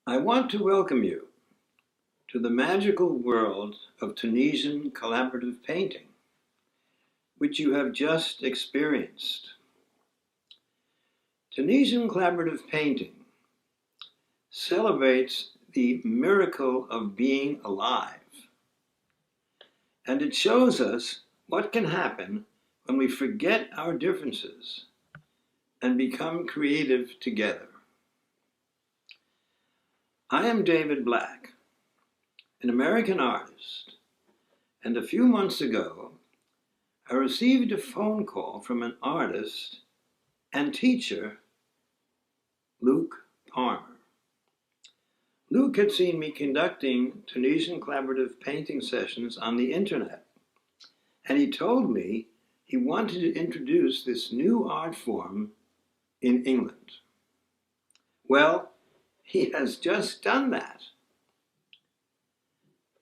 I want to welcome you to the magical world of Tunisian collaborative painting, which you have just experienced. Tunisian collaborative painting celebrates the miracle of being alive, and it shows us what can happen when we forget our differences and become creative together. I am David Black, an American artist, and a few months ago, I received a phone call from an artist and teacher, Luke Palmer. Luke had seen me conducting Tunisian collaborative painting sessions on the internet, and he told me he wanted to introduce this new art form in England. Well, he has just done that.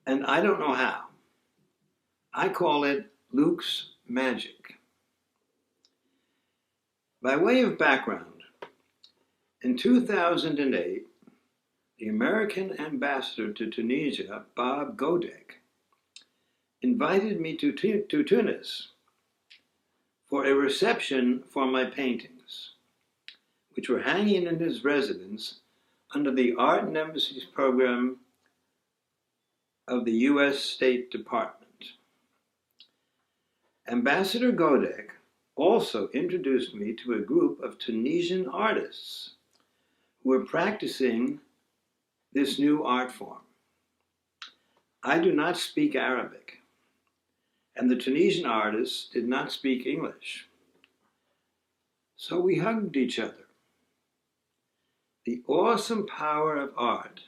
And I don't know how. I call it Luke's magic. By way of background, in 2008, the American ambassador to Tunisia, Bob Godek, invited me to Tunis for a reception for my paintings, which were hanging in his residence under the Art and Embassies program of the U.S. State Department. Ambassador Godek also introduced me to a group of Tunisian artists who were practicing this new art form. I do not speak Arabic, and the Tunisian artists did not speak English. So we hugged each other. The awesome power of art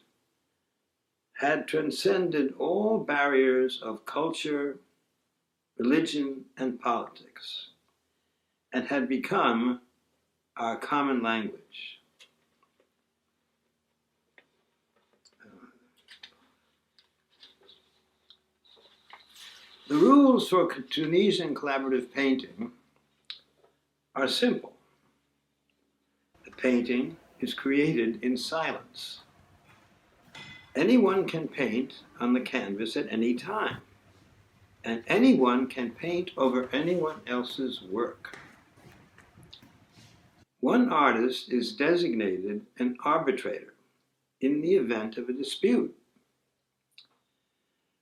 had transcended all barriers of culture, religion, and politics, and had become our common language. The rules for Tunisian collaborative painting are simple. The painting is created in silence. Anyone can paint on the canvas at any time, and anyone can paint over anyone else's work. One artist is designated an arbitrator in the event of a dispute.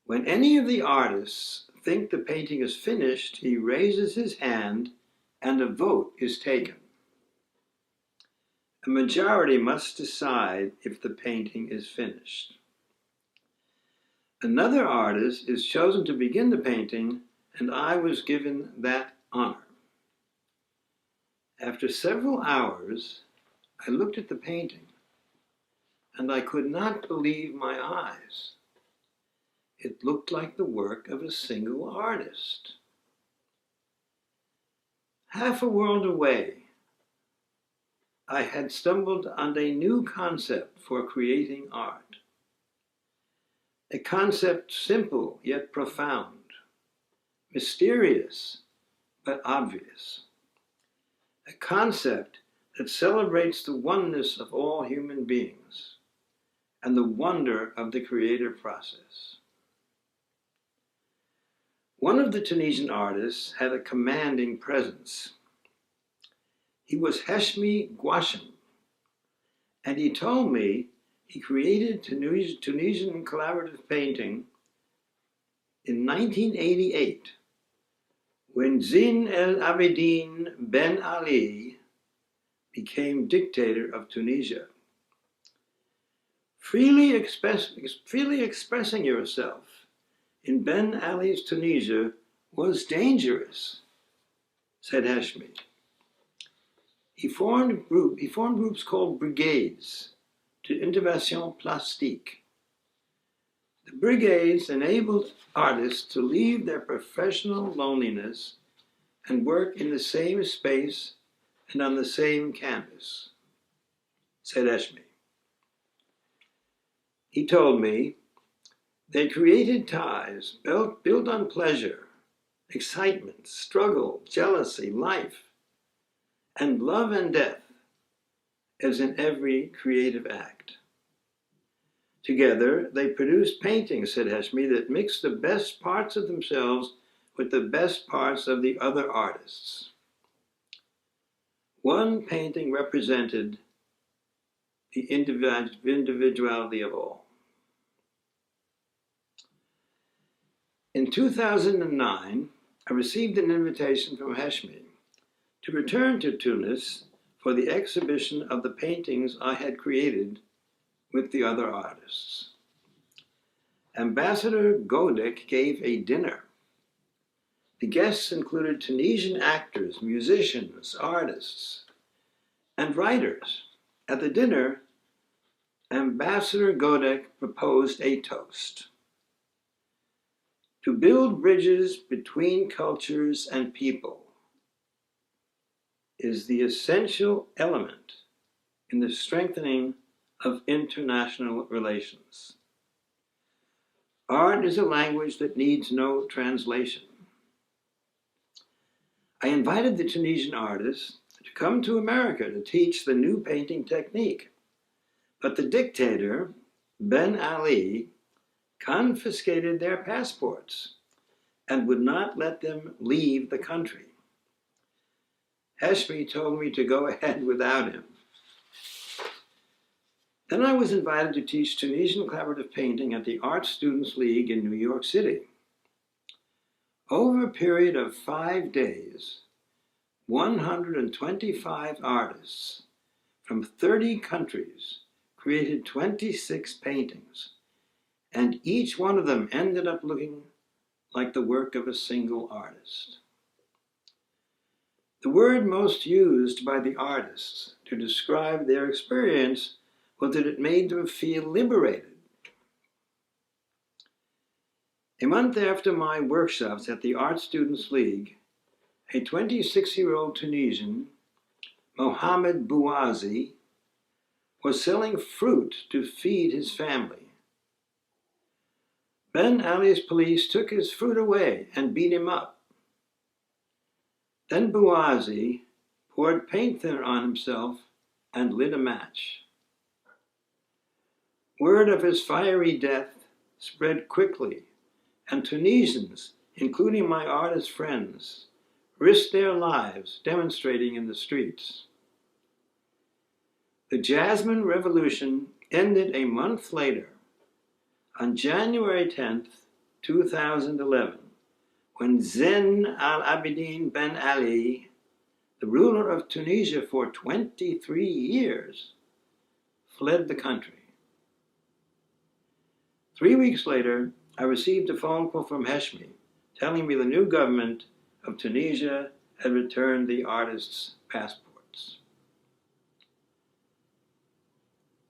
When any of the artists think the painting is finished, he raises his hand and a vote is taken. A majority must decide if the painting is finished. Another artist is chosen to begin the painting, and I was given that honor. After several hours, I looked at the painting, and I could not believe my eyes. It looked like the work of a single artist. Half a world away, I had stumbled on a new concept for creating art. A concept simple yet profound, mysterious but obvious. A concept that celebrates the oneness of all human beings and the wonder of the creative process. One of the Tunisian artists had a commanding presence. He was Heshmi Gouachen, and he told me he created Tunisian collaborative painting in 1988 when Zine El Abidine Ben Ali became dictator of Tunisia. Freely expressing yourself in Ben Ali's Tunisia was dangerous, said Heshmi. He formed groups called brigades to intervention plastique. The brigades enabled artists to leave their professional loneliness and work in the same space and on the same canvas, said Heshmi. He told me they created ties built on pleasure, excitement, struggle, jealousy, life, and love and death, as in every creative act. Together, they produced paintings, said Heshmi, that mixed the best parts of themselves with the best parts of the other artists. One painting represented the individuality of all. In 2009, I received an invitation from Heshmi to return to Tunis for the exhibition of the paintings I had created with the other artists. Ambassador Godek gave a dinner. The guests included Tunisian actors, musicians, artists, and writers. At the dinner, Ambassador Godek proposed a toast: to build bridges between cultures and people is the essential element in the strengthening of international relations. Art is a language that needs no translation. I invited the Tunisian artists to come to America to teach the new painting technique, but the dictator, Ben Ali, confiscated their passports and would not let them leave the country. Heshmi told me to go ahead without him. Then I was invited to teach Tunisian Collaborative Painting at the Art Students League in New York City. Over a period of 5 days, 125 artists from 30 countries created 26 paintings, and each one of them ended up looking like the work of a single artist. The word most used by the artists to describe their experience was that it made them feel liberated. A month after my workshops at the Art Students League, a 26-year-old Tunisian, Mohamed Bouazi, was selling fruit to feed his family. Ben Ali's police took his fruit away and beat him up. Then Bouazi poured paint thinner on himself and lit a match. Word of his fiery death spread quickly, and Tunisians, including my artist friends, risked their lives demonstrating in the streets. The Jasmine Revolution ended a month later, on January 10th, 2011, when Zain al-Abidine Ben Ali, the ruler of Tunisia for 23 years, fled the country. 3 weeks later, I received a phone call from Heshmi telling me the new government of Tunisia had returned the artists' passports.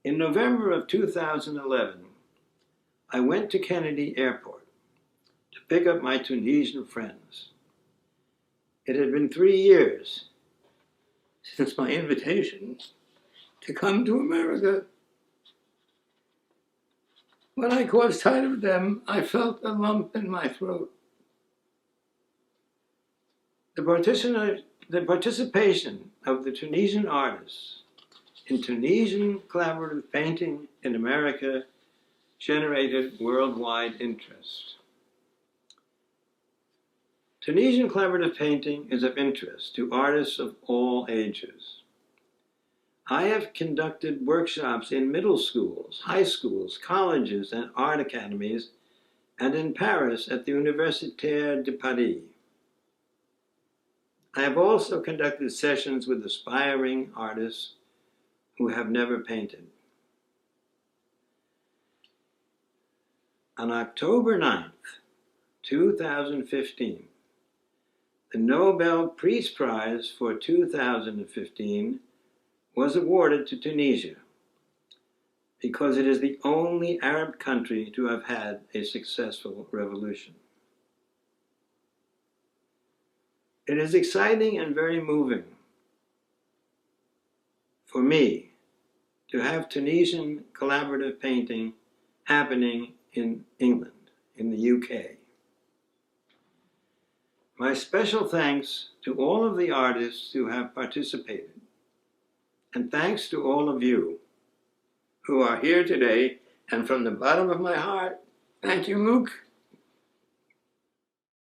In November of 2011, I went to Kennedy Airport to pick up my Tunisian friends. It had been 3 years since my invitation to come to America. When I caught sight of them, I felt a lump in my throat. The participation of the Tunisian artists in Tunisian Collaborative Painting in America generated worldwide interest. Tunisian Collaborative Painting is of interest to artists of all ages. I have conducted workshops in middle schools, high schools, colleges, and art academies, and in Paris at the Université de Paris. I have also conducted sessions with aspiring artists who have never painted. On October 9th, 2015, the Nobel Peace Prize for 2015 was awarded to Tunisia because it is the only Arab country to have had a successful revolution. It is exciting and very moving for me to have Tunisian collaborative painting happening in England, in the UK. My special thanks to all of the artists who have participated, and thanks to all of you who are here today And from the bottom of my heart, thank you, Mook.